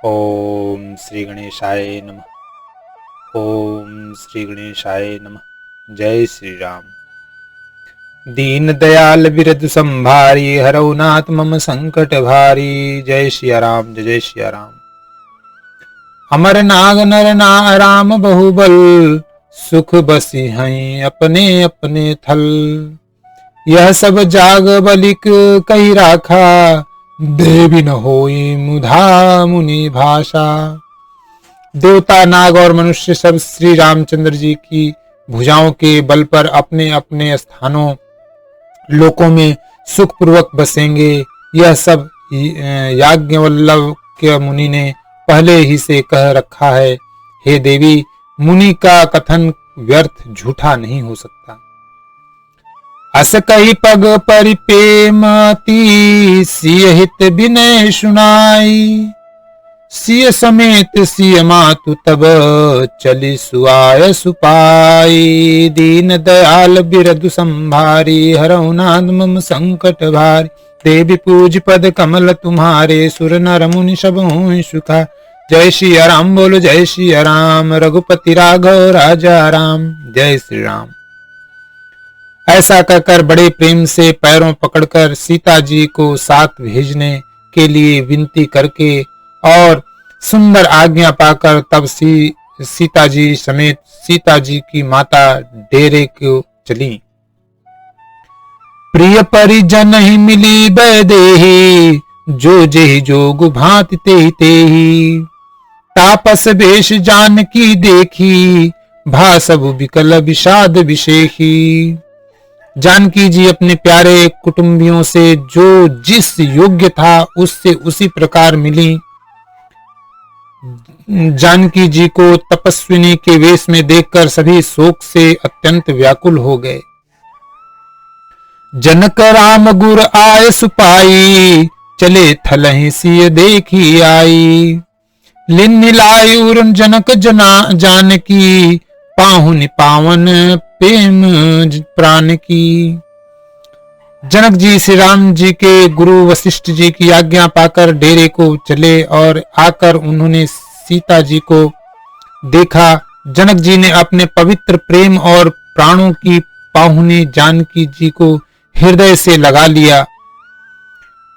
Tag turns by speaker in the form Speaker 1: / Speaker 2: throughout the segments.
Speaker 1: ओम श्री गणेशाय नमः। ओम श्री गणेशाय नमः। जय श्री राम। दीन दयाल बिरद संभारी, हरौ नाथ मम संकट भारी। जय सिया राम, जय सिया राम। अमर नाग नर नाराम बहुबल, सुख बसी हैं अपने अपने थल। यह सब जाग बलिक कही राखा, देवी न होई मुधा मुनि भाषा। देवता, नाग और मनुष्य सब श्री रामचंद्र जी की भुजाओं के बल पर अपने अपने स्थानों लोकों में सुखपूर्वक बसेंगे। यह सब याज्ञवल्क्य मुनि ने पहले ही से कह रखा है। हे देवी, मुनि का कथन व्यर्थ झूठा नहीं हो सकता। अस कही पग परिपेमती, सिय हित विनय सुनाई। सिय समेत सिय मातु तब, चली सुआय सुपाई। दीन दयाल बिरदु संभारी, हरौ नाथ मम संकट भारी। देवी पूज पद कमल तुम्हारे, सुर नर मुनि सब हों सुखा। जय श्री राम बोलो, जय श्री राम। रघुपति राघव राजा राम। जय श्री राम। ऐसा कहकर बड़े प्रेम से पैरों पकड़कर सीता जी को साथ भेजने के लिए विनती करके और सुंदर आज्ञा पाकर तब सीता जी समेत सीता जी की माता डेरे को चली। प्रिय परिजन ही मिली बैदेही, जो जेहि जोग भांति तेहि तेहि। तापस वेश जान की देखी, भा सब विकल विषाद विशेषी। जानकी जी अपने प्यारे कुटुंबियों से जो जिस योग्य था उससे उसी प्रकार मिली। जानकी जी को तपस्विनी के वेश में देखकर सभी शोक से अत्यंत व्याकुल हो गए। जनक राम गुर आए सुपाई, चले थलहि सिय देखी आई। लिन लायुर जनक जना जानकी, पाहुन पावन प्रेम प्राण की। जनक जी श्री राम जी के गुरु वशिष्ठ जी की आज्ञा पाकर डेरे को चले और आकर उन्होंने सीता जी को देखा। जनक जी ने अपने पवित्र प्रेम और प्राणों की पाहुनी जानकी जी को हृदय से लगा लिया।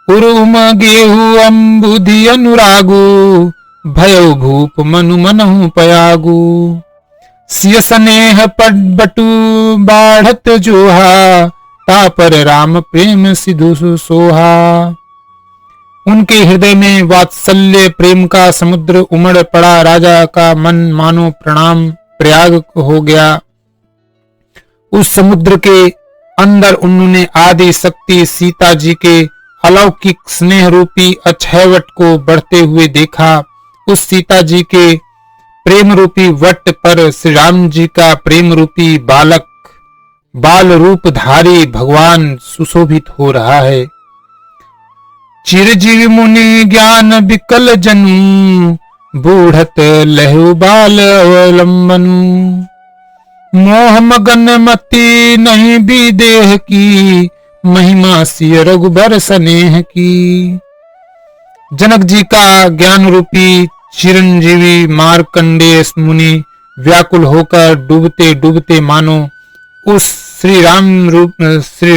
Speaker 1: उरुम गेहू अम्बुधि अनुरागु, भयउ भूप मनु मनहु पयागु। सिय स्नेह पट बटु बाढ़त जोहा, तापर राम प्रेम सिधु सोहा। उनके हृदय में वात्सल्य प्रेम का समुद्र उमड़ पड़ा। राजा का मन मानो प्रयाग हो गया। उस समुद्र के अंदर उन्होंने आदि शक्ति सीता जी के अलौकिक स्नेह रूपी अक्षयवट को बढ़ते हुए देखा। उस सीता जी के प्रेम रूपी वट पर श्री राम जी का प्रेम रूपी बाल रूपधारी भगवान सुशोभित हो रहा है। चिरजीव मुनि ज्ञान विकल जनु, बूढ़त लहु बाल अवलंबनु। मोह मगन मति नहीं भी देह की, महिमा सिय रघुबर स्नेह की। जनक जी का ज्ञान रूपी चिरंजीवी मार्कंडेय मुनि व्याकुल होकर डूबते डूबते मानो उस श्री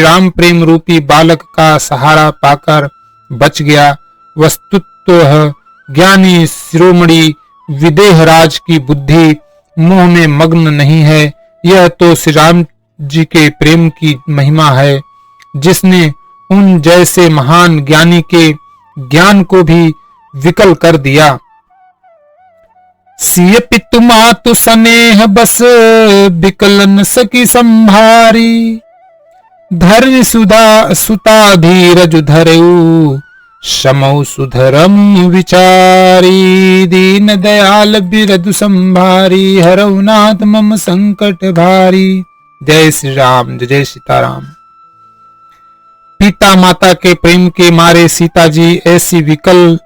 Speaker 1: राम प्रेम रूपी बालक का सहारा पाकर बच गया। वस्तुतः ज्ञानी शिरोमणि विदेहराज की बुद्धि मोह में मग्न नहीं है। यह तो श्री राम जी के प्रेम की महिमा है, जिसने उन जैसे महान ज्ञानी के ज्ञान को भी विकल कर दिया। सिय पितु मातु स्नेह बस, विकलन सकी संभारी। धर्म सुता धीरज धरऊ, समौ सुधरम विचारी। दीन दयाल बिरदु संभारी, हरौ नाथ मम संकट भारी। जय श्री राम, जय सीताराम। पिता माता के प्रेम के मारे सीता जी ऐसी विकल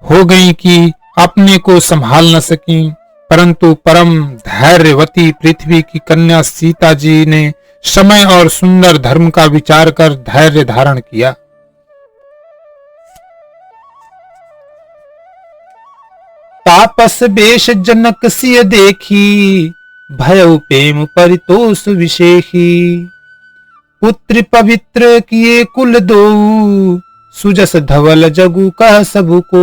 Speaker 1: हो गई कि अपने को संभाल न सकी। परंतु परम धैर्यवती पृथ्वी की कन्या सीता जी ने समय और सुंदर धर्म का विचार कर धैर्य धारण किया। तापस बेश जनक सिय देखी, भयउ प्रेम परितोष विशेषी। पुत्र पवित्र किए कुल दो, सुजस धवल जगु कह सबु को।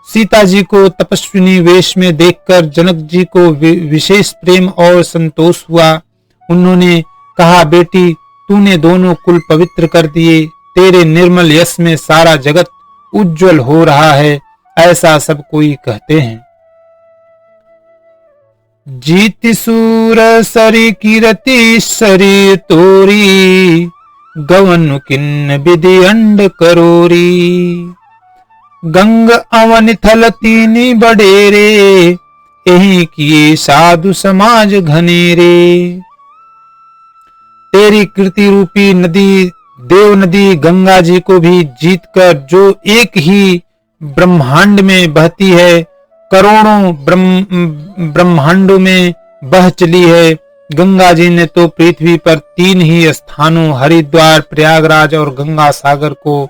Speaker 1: सीता जी को तपस्विनी वेश में देखकर जनक जी को विशेष प्रेम और संतोष हुआ। उन्होंने कहा, बेटी तूने दोनों कुल पवित्र कर दिए, तेरे निर्मल यश में सारा जगत उज्जवल हो रहा है, ऐसा सब कोई कहते हैं। जीति सूर सरी कीरति शरीर तोरी, गवन किन्न विधि अंड करोरी। गंग अवन थल तीनी बडेरे, यही किए साधु समाज घनेरे। तेरी कृति रूपी नदी देव नदी गंगा जी को भी जीतकर जो एक ही ब्रह्मांड में बहती है, करोड़ों ब्रह्मांडों में बह चली है। गंगा जी ने तो पृथ्वी पर 3 ही स्थानों हरिद्वार, प्रयागराज और गंगा सागर को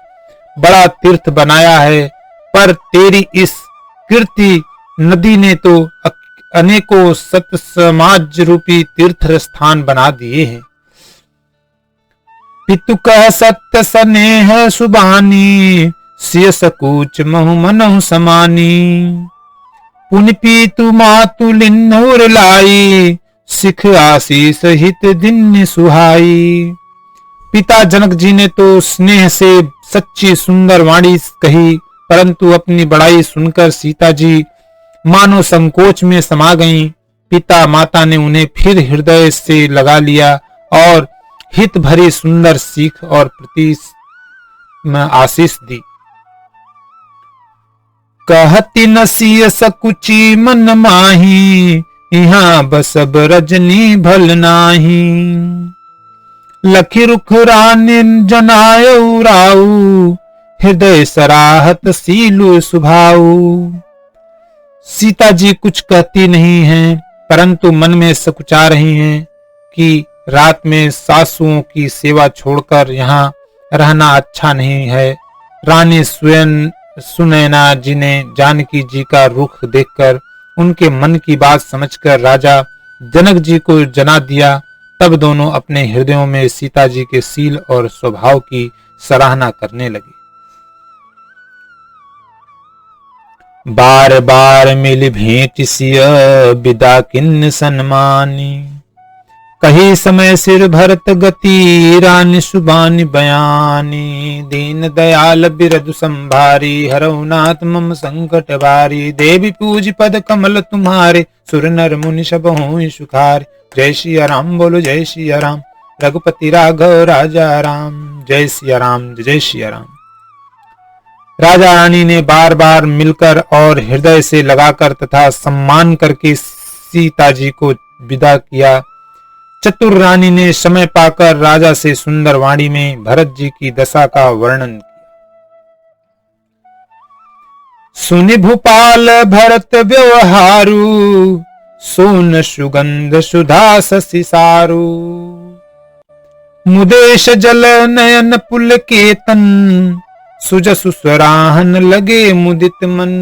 Speaker 1: बड़ा तीर्थ बनाया है, पर तेरी इस कीर्ति नदी ने तो अनेकों सत समाज रूपी तीर्थ स्थान बना दिए हैं। पितु कह सत्य स्नेह सुबानी, सिय सकूच महु मनहु समानी। पुनि पीतु मातु लिन्नौर लाई, सिख आशीष हित दिन सुहाई। पिता जनक जी ने तो स्नेह से सच्ची सुंदर वाणी कही, परंतु अपनी बड़ाई सुनकर सीता जी मानो संकोच में समा गईं। पिता माता ने उन्हें फिर हृदय से लगा लिया और हित भरी सुंदर सीख और प्रति आशीष दी। कहती नसीय सकुची मन माही, यहाँ बसब रजनी भल नाही। लखी रुख रानी जनायु राऊ, हृदय सराहत सीलु सुभाऊ। सीता जी कुछ कहती नहीं हैं, परंतु मन में सकुचा रही हैं कि रात में सासुओं की सेवा छोड़कर यहाँ रहना अच्छा नहीं है। रानी स्वयं सुनैना जी ने जानकी जी का रुख देखकर उनके मन की बात समझकर राजा जनक जी को जना दिया। तब दोनों अपने हृदयों में सीता जी के शील और स्वभाव की सराहना करने लगे। बार बार मिल भेंट सिय, विदा किन्न सन्मानी। कही समय सिर भरत गति, रानी सुबानी बयानी। दीन दयाल बिरदु संभारी, हरऊ नाथ मम संकट भारी। देवी पूज पद कमल तुम्हारे, सुर नर मुनि सब हों सुखारे। जय सिया राम बोलो जय सिया राम, रघुपति राघव राजा राम। जय सिया राम जय सिया राम। राजा रानी ने बार बार मिलकर और हृदय से लगाकर तथा सम्मान करके सीता जी को विदा किया। चतुर रानी ने समय पाकर राजा से सुंदर वाणी में भरत जी की दशा का वर्णन किया। सुनि भूपाल भरत व्यवहारु, सोन सुगंध सुधा शशि सारु। मुदेश जल नयन पुल केतन, सुजसु स्वराहन लगे मुदित मन।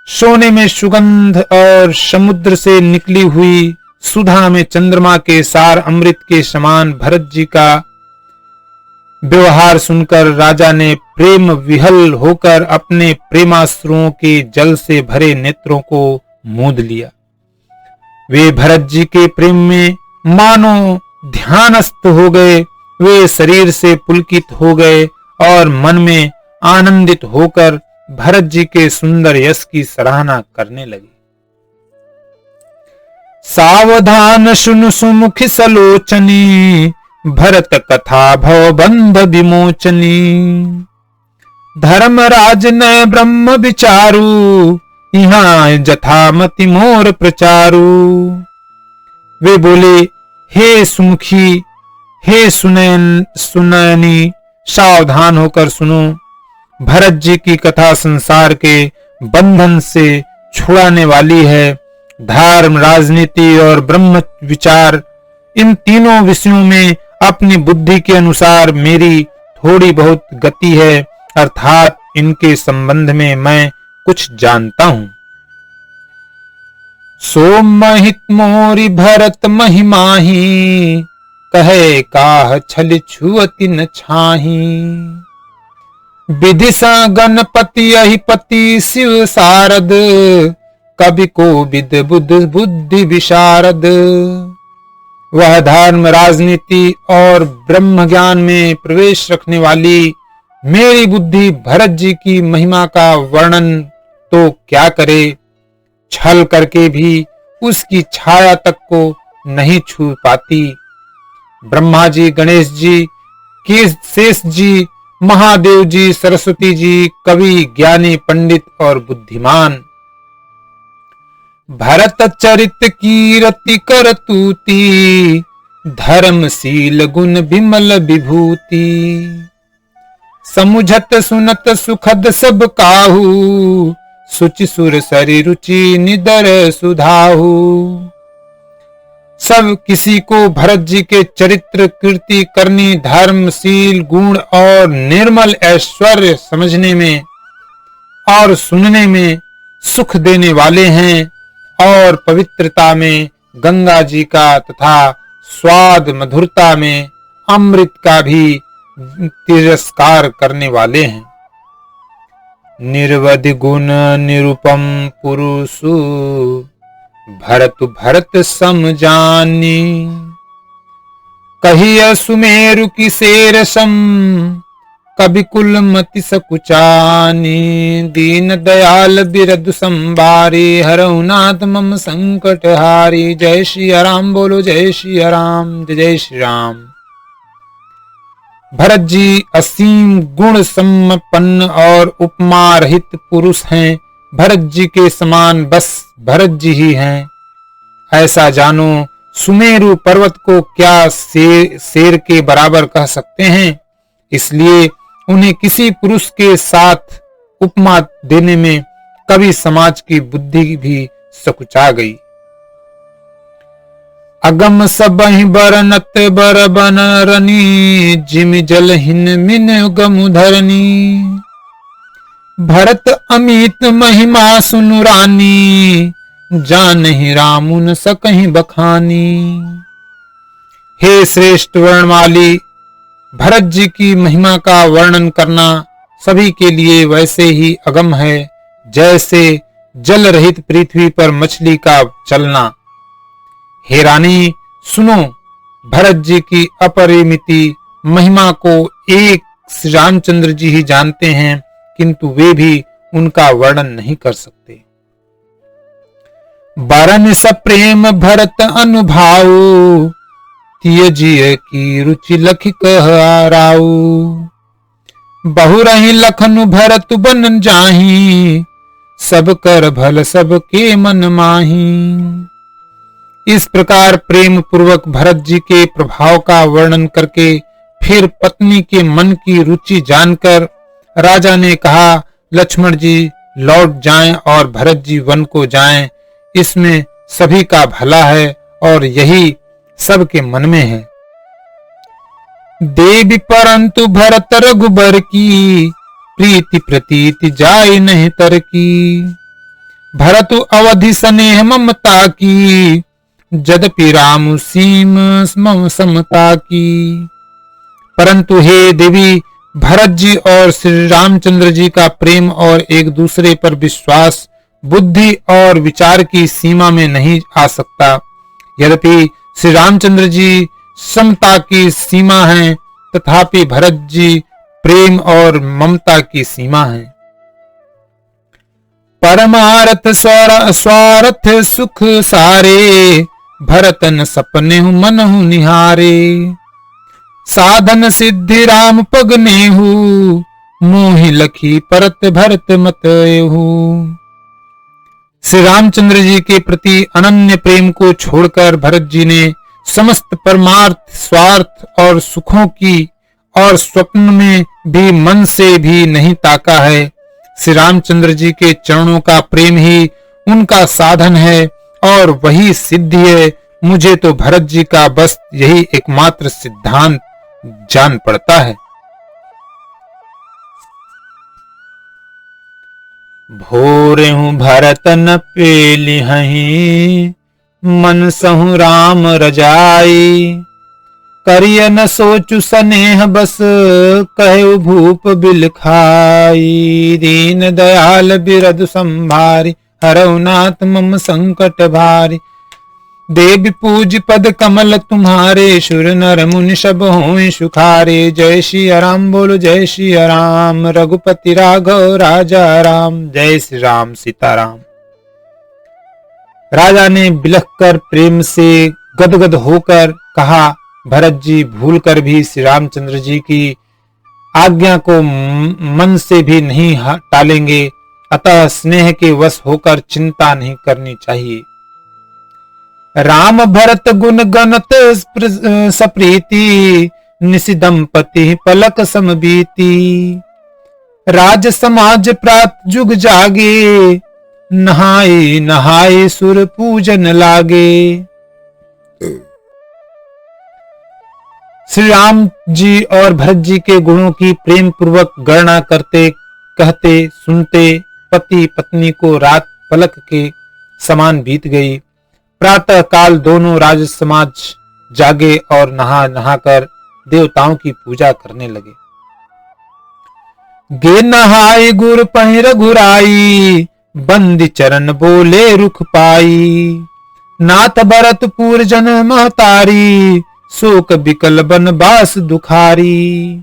Speaker 1: सोने में सुगंध और समुद्र से निकली हुई सुधा में चंद्रमा के सार अमृत के समान भरत जी का व्यवहार सुनकर राजा ने प्रेम विहल होकर अपने प्रेमाश्रुओं के जल से भरे नेत्रों को मूंद लिया। वे भरत जी के प्रेम में मानो ध्यानस्थ हो गए। वे शरीर से पुलकित हो गए और मन में आनंदित होकर भरत जी के सुंदर यश की सराहना करने लगे। सावधान सुनु सुमुखी सलोचनी, भरत कथा भव बंध विमोचनी। धर्मराज न ब्रह्म विचारु, यहाँ जथामति मोर प्रचारु। वे बोले, हे सुमुखी, हे सुनैनी, सावधान होकर सुनो। भरत जी की कथा संसार के बंधन से छुड़ाने वाली है। धर्म, राजनीति और ब्रह्म विचार, इन तीनों विषयों में अपनी बुद्धि के अनुसार मेरी थोड़ी बहुत गति है, अर्थात इनके संबंध में मैं कुछ जानता हूं। सो महित मोरी भरत महिमाही, कहे काह छल छुअति न छाही। विधि सा गणपति अहिपति शिव सारद, कवि को विद बुद्ध बुद्धि विशारद। वह धर्म राजनीति और ब्रह्म ज्ञान में प्रवेश रखने वाली मेरी बुद्धि भरत जी की महिमा का वर्णन तो क्या करे, छल करके भी उसकी छाया तक को नहीं छू पाती। ब्रह्मा जी, गणेश जी, शेष जी, महादेव जी, सरस्वती जी, कवि, ज्ञानी, पंडित और बुद्धिमान। भरत चरित कीरति करतूती, धर्मशील गुण विमल विभूति। समुझत सुनत सुखद सब काहू, सुचि सुर सरि रुचि निदर सुधाहु। सब किसी को भरत जी के चरित्र, कीर्ति करनी, धर्मशील गुण और निर्मल ऐश्वर्य समझने में और सुनने में सुख देने वाले हैं, और पवित्रता में गंगा जी का तथा स्वाद मधुरता में अमृत का भी तिरस्कार करने वाले हैं। निर्वधि गुण निरुपम पुरुषु, भरत भरत सम जानी। कहिय सुमेरु की शेर सम, कवि कुल मति सकुचानी। दीन दयाल बिरदु संबारी, हरऊ नाथ मम संकट हारी। जय श्री राम बोलो, जय श्री राम, जय श्री राम। भरत जी असीम गुण संपन्न और उपमा रहित पुरुष हैं। भरत जी के समान बस भरत जी ही हैं, ऐसा जानो। सुमेरु पर्वत को क्या शेर के बराबर कह सकते हैं, इसलिए उन्हें किसी पुरुष के साथ उपमा देने में कवि समाज की बुद्धि भी सकुचा गई। अगम सबहि बरनत बर बन रनी, जिम जलहिन मिन गम धरनी। भरत अमित महिमा सुनु रानी, जानहि रामुन सकहि बखानी। हे श्रेष्ठ वर्णमाली, भरत जी की महिमा का वर्णन करना सभी के लिए वैसे ही अगम है जैसे जल रहित पृथ्वी पर मछली का चलना। हे रानी सुनो, भरत जी की अपरिमित महिमा को एक श्री रामचंद्र जी ही जानते हैं, किंतु वे भी उनका वर्णन नहीं कर सकते। बरन स प्रेम भरत अनुभाव, तियजिय की रुचि लख कह आराऊ। बहुरहि लखनु भरत बन जाही, सब कर भल सब के मन माही। इस प्रकार प्रेम पूर्वक भरत जी के प्रभाव का वर्णन करके फिर पत्नी के मन की रुचि जानकर राजा ने कहा, लक्ष्मण जी लौट जाएं और भरत जी वन को जाएं, इसमें सभी का भला है और यही सबके मन में है। देवी परंतु भरत रघुबर की, प्रीति प्रतीति जाय नहीं तर की। भरत अवधि स्नेह ममता की, जदपि राम सीम समता की। परंतु हे देवी, भरत जी और श्री रामचंद्र जी का प्रेम और एक दूसरे पर विश्वास बुद्धि और विचार की सीमा में नहीं आ सकता। यद्यपि श्री रामचंद्र जी समता की सीमा हैं, तथापि भरत जी प्रेम और ममता की सीमा है। परमारथ स्वार्थ सुख सारे, भरतन सपने मनहु निहारे। साधन सिद्धि राम पगनेहु, मोहि लखी परत भरत मत एहु। श्री रामचंद्र जी के प्रति अनन्य प्रेम को छोड़कर भरत जी ने समस्त परमार्थ, स्वार्थ और सुखों की और स्वप्न में भी मन से भी नहीं ताका है। श्री रामचंद्र जी के चरणों का प्रेम ही उनका साधन है और वही सिद्धि है। मुझे तो भरत जी का बस यही एकमात्र सिद्धांत जान पड़ता है। भोरेहु भरत न पेलिहहि, मन सहु राम रजाई। करिय न सोचु सनेह बस, कहु भूप बिल खाई। दीन दयाल बिरधु संभारी, हरऊ नाथ मम संकट भारी। देव पूज पद कमल तुम्हारे, सुर नर मुनि सब हों सुखारे। जय श्री राम बोलो जय श्री राम, रघुपति राघव राजा राम। जय श्री राम सीताराम। राजा ने बिलख कर प्रेम से गदगद होकर कहा, भरत जी भूल कर भी श्री रामचंद्र जी की आज्ञा को मन से भी नहीं टालेंगे, अतः स्नेह के वश होकर चिंता नहीं करनी चाहिए। राम भरत गुण गणत सप्रीति, निसि दंपति पलक समबीति। राज समाज प्रात जुग जागे, नहाए नहाए सुर पूजन लागे। श्री राम जी और भरत जी के गुणों की प्रेम पूर्वक गणना करते कहते सुनते पति पत्नी को रात पलक के समान बीत गई। प्रातः काल दोनों राज समाज जागे और नहा नहाकर देवताओं की पूजा करने लगे। गे नहाय गुर पहिर घुराई, बंदी चरण बोले रुख पाई। नाथ भरतपुर जन महतारी, शोक बिकल बन बास दुखारी।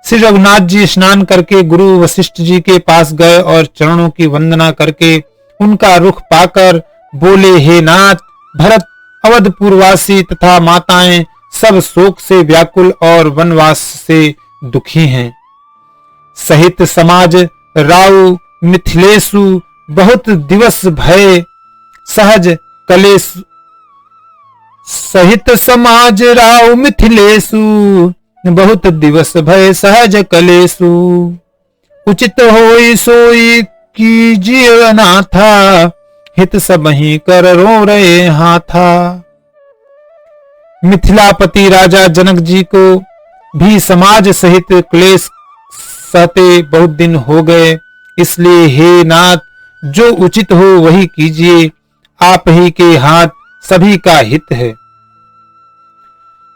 Speaker 1: श्री रघुनाथ जी स्नान करके गुरु वशिष्ठ जी के पास गए और चरणों की वंदना करके उनका रुख पाकर बोले, हे नाथ, भरत अवधपुरवासी तथा माताएं सब शोक से व्याकुल और वनवास से दुखी हैं। सहित समाज राउ मिथिलेशु, बहुत दिवस भय सहज कलेश। सहित समाज राउ मिथिलेशु, बहुत दिवस भय सहज कलेशु। उचित होई सोई कीजिए अनाथा, हित सबहि कर रो रहे हाथा। मिथिलापति राजा जनक जी को भी समाज सहित क्लेश सहते बहुत दिन हो गए, इसलिए हे नाथ, जो उचित हो वही कीजिए, आप ही के हाथ सभी का हित है।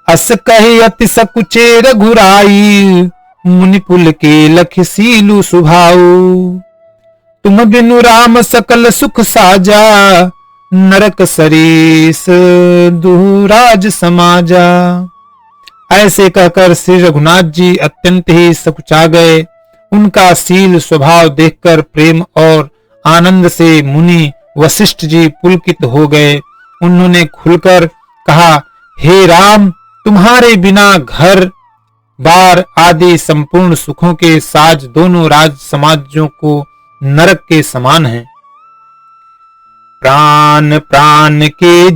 Speaker 1: अस कहे अति सकुचेर घुराई, मुनिपुल के लख सीलु सुभाऊ। तुम बिनु राम सकल सुख साजा, नरक सरीस दुराज समाजा। ऐसे कहकर श्री रघुनाथ जी अत्यंत ही सकुचा गए। उनका शील स्वभाव देखकर प्रेम और आनंद से मुनि वशिष्ठ जी पुलकित हो गए। उन्होंने खुलकर कहा, हे राम, तुम्हारे बिना घर बार आदि संपूर्ण सुखों के साज दोनों राज समाजों को नरक के समान हैं। प्राण प्राण के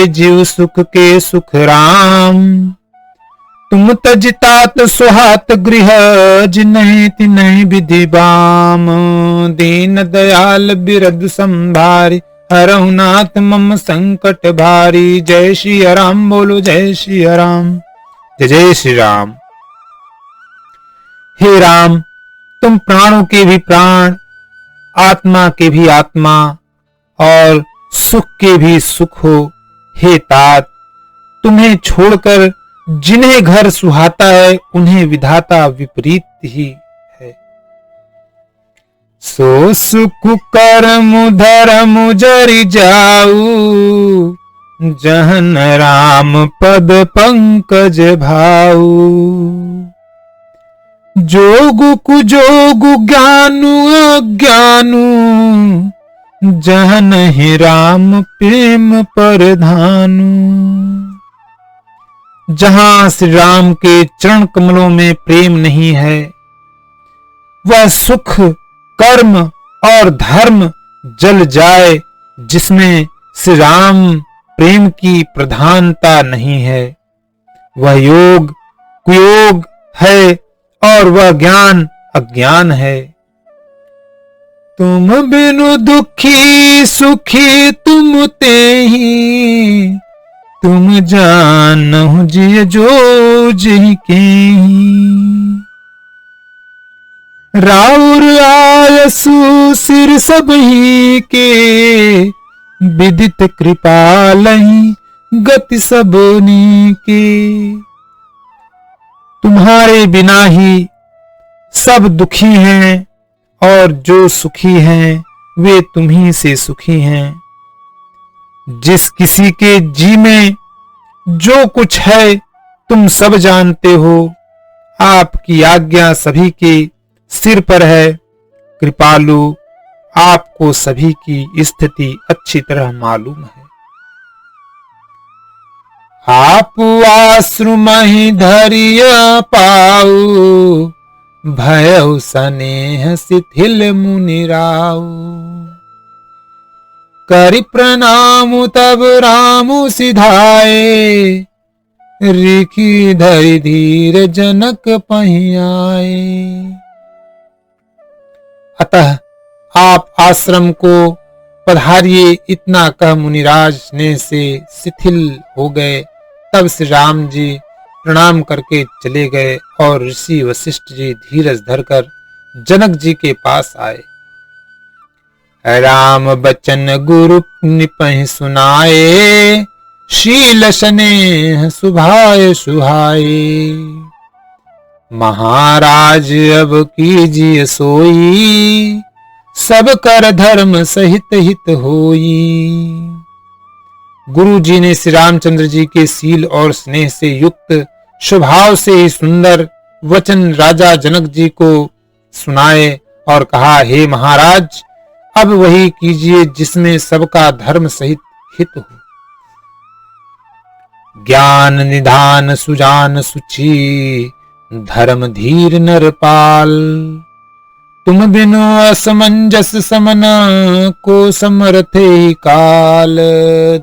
Speaker 1: जीव सुख के सुख राम। तुम तजतात सुहात गृह, जिन्हि तिन्हि विधि बाम। दीन दयाल बिरधु संभारी, हरहु नाथ मम संकट भारी। जय श्री राम बोलो जय श्री राम। जय जय श्री राम। हे राम, तुम प्राणों के भी प्राण, आत्मा के भी आत्मा और सुख के भी सुख हो। हे तात, तुम्हें छोड़कर जिन्हें घर सुहाता है उन्हें विधाता विपरीत ही है। सो सुख कर्म धर्म जरि जाऊ, जहन राम पद पंकज भाऊ। जोगु कुजोगु ज्ञानु अज्ञानु, जहन ही राम प्रेम परधानु। जहां श्री राम के चरण कमलों में प्रेम नहीं है, वह सुख कर्म और धर्म जल जाए। जिसमें श्री राम प्रेम की प्रधानता नहीं है, वह योग कुयोग है और वह ज्ञान अज्ञान है। तुम बिनु दुखी सुखी तुम तेहि, तुम जानहु जिय जो जिहि केहि। राउर यशु सिर सबही के, विदित कृपालहि गति सबनी के। तुम्हारे बिना ही सब दुखी हैं, और जो सुखी हैं वे तुम्ही से सुखी हैं। जिस किसी के जी में जो कुछ है तुम सब जानते हो। आपकी आज्ञा सभी के सिर पर है। कृपालु, आपको सभी की स्थिति अच्छी तरह मालूम है। आप आश्रुमहि धरिया पाऊ, भयउ सनेह शिथिल मुनिराऊ। करि प्रणाम तब रामु सिधाए, रिखी धरि धीर जनक पहियाए। अतः आप आश्रम को पधारिए, इतना कह मुनिराज स्नेह से शिथिल हो गए। तब श्री राम जी प्रणाम करके चले गए और ऋषि वशिष्ठ जी धीरज धरकर जनक जी के पास आए। राम बचन गुरु निपहि सुनाए, शील स्नेह सुभाय सुहाए। महाराज अब कीजिए सोई, सब कर धर्म सहित हित होई। गुरु जी ने श्री रामचंद्र जी के शील और स्नेह से युक्त स्वभाव से ही सुंदर वचन राजा जनक जी को सुनाए और कहा, हे महाराज, अब वही कीजिए जिसमें सबका धर्म सहित हित हो। ज्ञान निधान सुजान सुची, धर्म धीर नरपाल। तुम बिनु असमंजस समना, को समर्थे काल।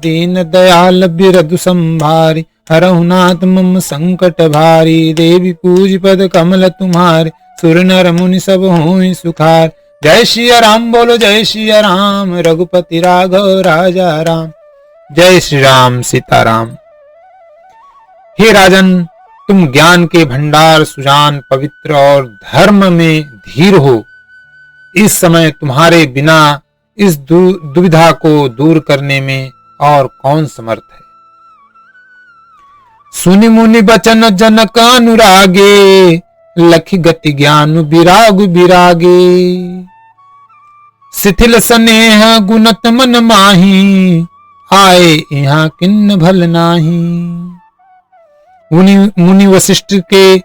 Speaker 1: दीन दयाल बिरदु संभारी, हरहु नाथ मम संकट भारी। देवी पूज पद कमल तुम्हारे, सुर नर मुनि सब होई सुखार। जय सिया राम बोलो जय सिया राम, रघुपति राघव राजा राम। जय श्री राम सीताराम। हे राजन, तुम ज्ञान के भंडार, सुजान, पवित्र और धर्म में धीर हो। इस समय तुम्हारे बिना इस दुविधा को दूर करने में और कौन समर्थ है। सुनि मुनि बचन जनक अनुरागे, लखि गति ज्ञान विराग विरागे। शिथिल स्नेह गुणत मन माही, आए यहाँ किन्न भल नाही। मुनि वशिष्ठ के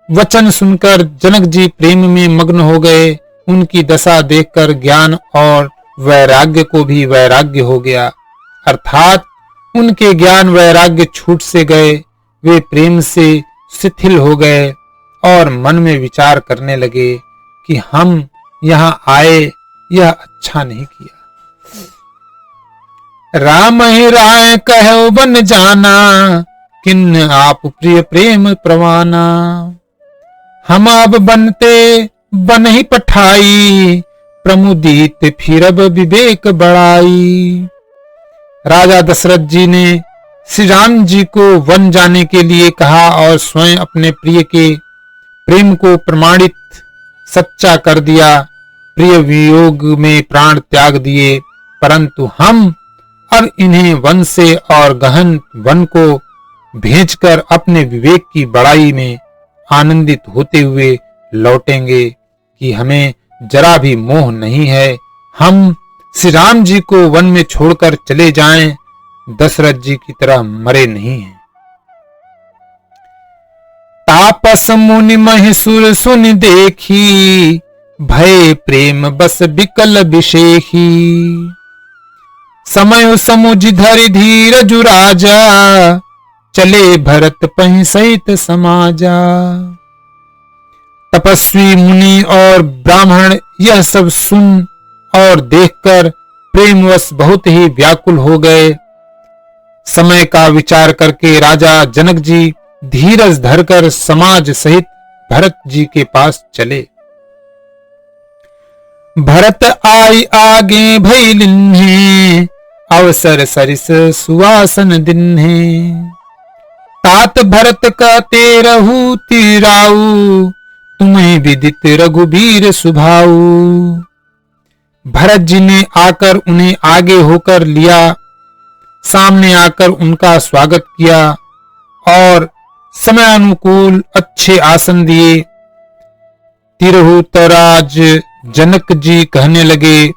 Speaker 1: वचन सुनकर जनक जी प्रेम में मग्न हो गए। उनकी दशा देखकर ज्ञान और वैराग्य को भी वैराग्य हो गया, अर्थात उनके ज्ञान वैराग्य छूट से गए। वे प्रेम से शिथिल हो गए और मन में विचार करने लगे कि हम यहाँ आए यह अच्छा नहीं किया। राम ही राय कहो बन जाना, किन्न आप प्रिय प्रेम प्रवाना। हम अब बनते बन ही पठाई, प्रमुदित फिरब विवेक बढ़ाई। राजा दशरथ जी ने श्री राम जी को वन जाने के लिए कहा और स्वयं अपने प्रिय के प्रेम को प्रमाणित सच्चा कर दिया। प्रिय वियोग में प्राण त्याग दिए, परंतु हम अब इन्हें वन से और गहन वन को भेजकर अपने विवेक की बड़ाई में आनंदित होते हुए लौटेंगे कि हमें जरा भी मोह नहीं है। हम श्री राम जी को वन में छोड़कर चले जाएं, दशरथ जी की तरह मरे नहीं हैं। तापस मुनि महिषुर सुन देखी, भय प्रेम बस बिकल विशेखी। समय समुझ धरि धीरज राजा, चले भरत पहि सहित समाजा। तपस्वी मुनि और ब्राह्मण यह सब सुन और देखकर प्रेमवश बहुत ही व्याकुल हो गए। समय का विचार करके राजा जनक जी धीरज धरकर समाज सहित भरत जी के पास चले। भरत आई आगे भई लिन्हे, अवसर सरिस सुवासन दिन्हे। तात भरत का तेरहु तिराऊ, तुम्हें विदित रघुबीर सुभाऊ। भरत जी ने आकर उन्हें आगे होकर लिया, सामने आकर उनका स्वागत किया और समय अनुकूल अच्छे आसन दिए। तिरहुतराज जनक जी कहने लगे,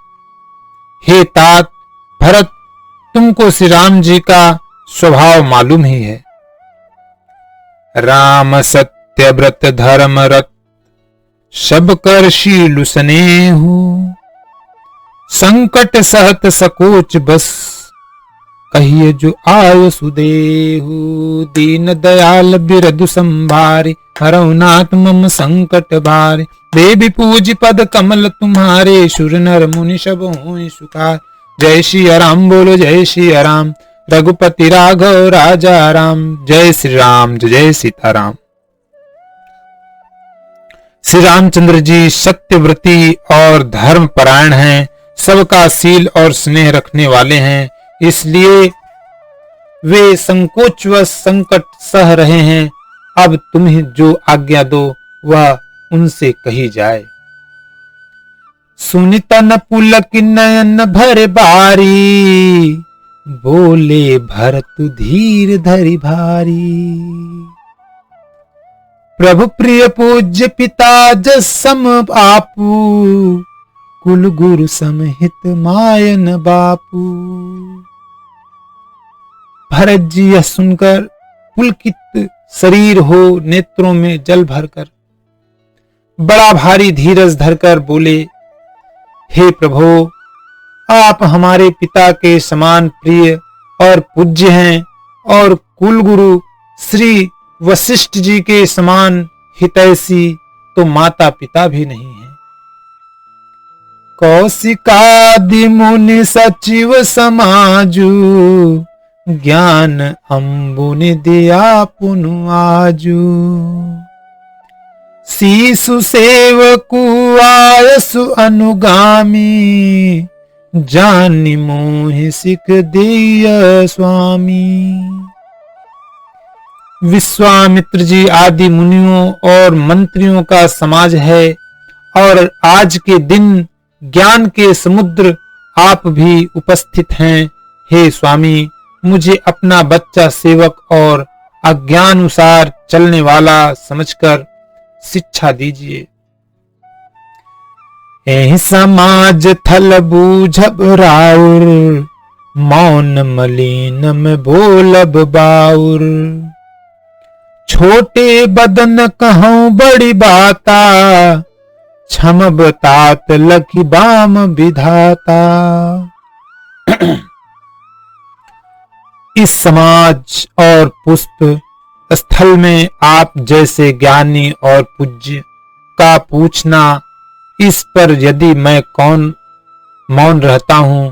Speaker 1: हे तात भरत, तुमको श्री राम जी का स्वभाव मालूम ही है। राम सत्य व्रत धर्म रत, सब कर शील स्नेहु, संकट सहत सकोच बस, कहिए जो आयो सुदेहु। दीन दयाल बिरदु संभारे, हरऊ नाथ मम संकट भारे। देवी पूज पद कमल तुम्हारे, सुर नर मुनि सब होय सुखार। जय श्री राम बोलो जय श्री राम, रघुपति राघव राजा राम। जय श्री राम, जय सीताराम। श्री रामचंद्र जी सत्यव्रती और धर्म परायण हैं, सबका शील और स्नेह रखने वाले हैं, इसलिए वे संकोचवश संकट सह रहे हैं। अब तुम्हें जो आज्ञा दो वह उनसे कही जाए। सुनितन पुलक नयन भर बारी, बोले भरत धीर धरि भारी। प्रभु प्रिय पूज्य पिता जस सम आपू, कुल गुरु समहित मायन बापू। भरत जी यह सुनकर पुलकित शरीर हो, नेत्रों में जल भरकर बड़ा भारी धीरज धरकर बोले, हे प्रभु, आप हमारे पिता के समान प्रिय और पूज्य हैं और कुल गुरु श्री वशिष्ठ जी के समान हितैषी तो माता पिता भी नहीं है। कौशिकादि मुनि सचिव समाजु, ज्ञान अम्बुनि दिया पुनु आजू। शीशु सेवकु आयसु अनुगामी, जानि मोहि सिख दिय स्वामी। विश्वामित्र जी आदि मुनियों और मंत्रियों का समाज है और आज के दिन ज्ञान के समुद्र आप भी उपस्थित हैं। हे स्वामी, मुझे अपना बच्चा सेवक और अज्ञानुसार चलने वाला समझकर शिक्षा दीजिए। एहि समाज थल बूझब राउर, मौन मलिन में बोलब बाउर। छोटे बदन कहूं बड़ी बाता, क्षमब तात लखी बाम विधाता। इस समाज और पुष्प स्थल में आप जैसे ज्ञानी और पूज्य का पूछना, इस पर यदि मैं मौन रहता हूं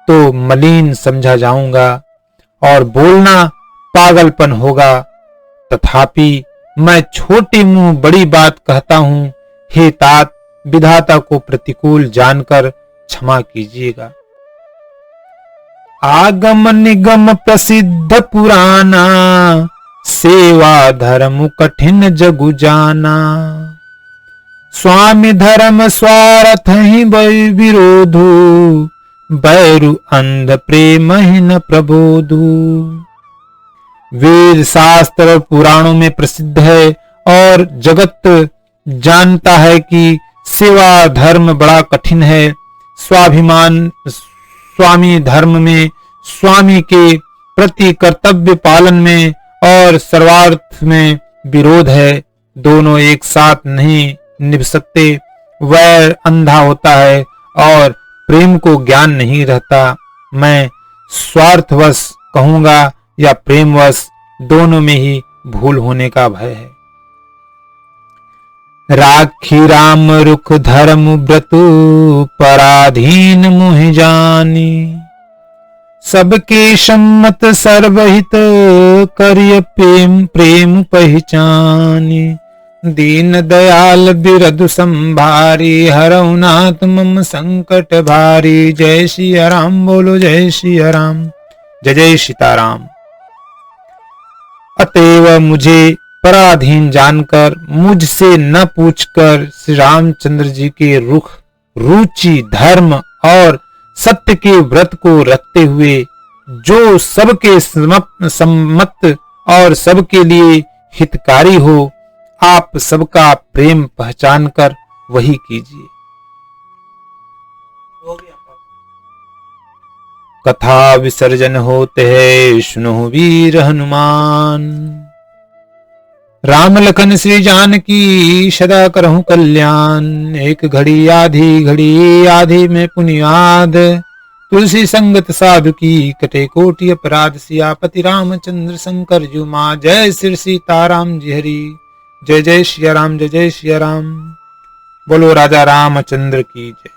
Speaker 1: तो मलिन समझा जाऊंगा और बोलना पागलपन होगा। तथापि मैं छोटी मुंह बड़ी बात कहता हूं। हे तात, विधाता को प्रतिकूल जानकर क्षमा कीजिएगा। आगम निगम प्रसिद्ध पुराना, सेवा धर्म कठिन जगु जाना। स्वामी धर्म स्वार्थ ही विरोधु, बैरु अंध प्रेम ही न प्रबोधु। वेद शास्त्र और पुराणों में प्रसिद्ध है और जगत जानता है कि सेवा धर्म बड़ा कठिन है। स्वामी धर्म में, स्वामी के प्रति कर्तव्य पालन में और सर्वार्थ में विरोध है। दोनों एक साथ नहीं निभ सकते। वैर अंधा होता है और प्रेम को ज्ञान नहीं रहता। मैं स्वार्थवश कहूंगा या प्रेमवश, दोनों में ही भूल होने का भय है। राखी राम रुख धर्म व्रतु, पराधीन मुहि जानी। सबके सम्मत सर्वहित, करिय प्रेम पहचानी। दीन दयाल बिरदु संभारी, हरऊ नाथ मम संकट भारी। जय श्री राम बोलो जय श्री राम, जय जय सीताराम। अतएव मुझे पराधीन जानकर, मुझसे न पूछकर श्री रामचंद्र जी के रुख, रुचि, धर्म और सत्य के व्रत को रखते हुए जो सबके सम्मत और सबके लिए हितकारी हो, आप सबका प्रेम पहचान कर वही कीजिए। कथा विसर्जन होते है सुनो वीर हनुमान। राम लखन श्री जानकी सदा करहु कल्याण। एक घड़ी आधी में पुनियाद। तुलसी संगत साधु की कटे कोटि अपराध। सियापति रामचंद्र शंकर जू माँ। जय श्री सीताराम जी हरि। जय जय सिया राम, जय जय सिया राम। बोलो राजा रामचंद्र की जय।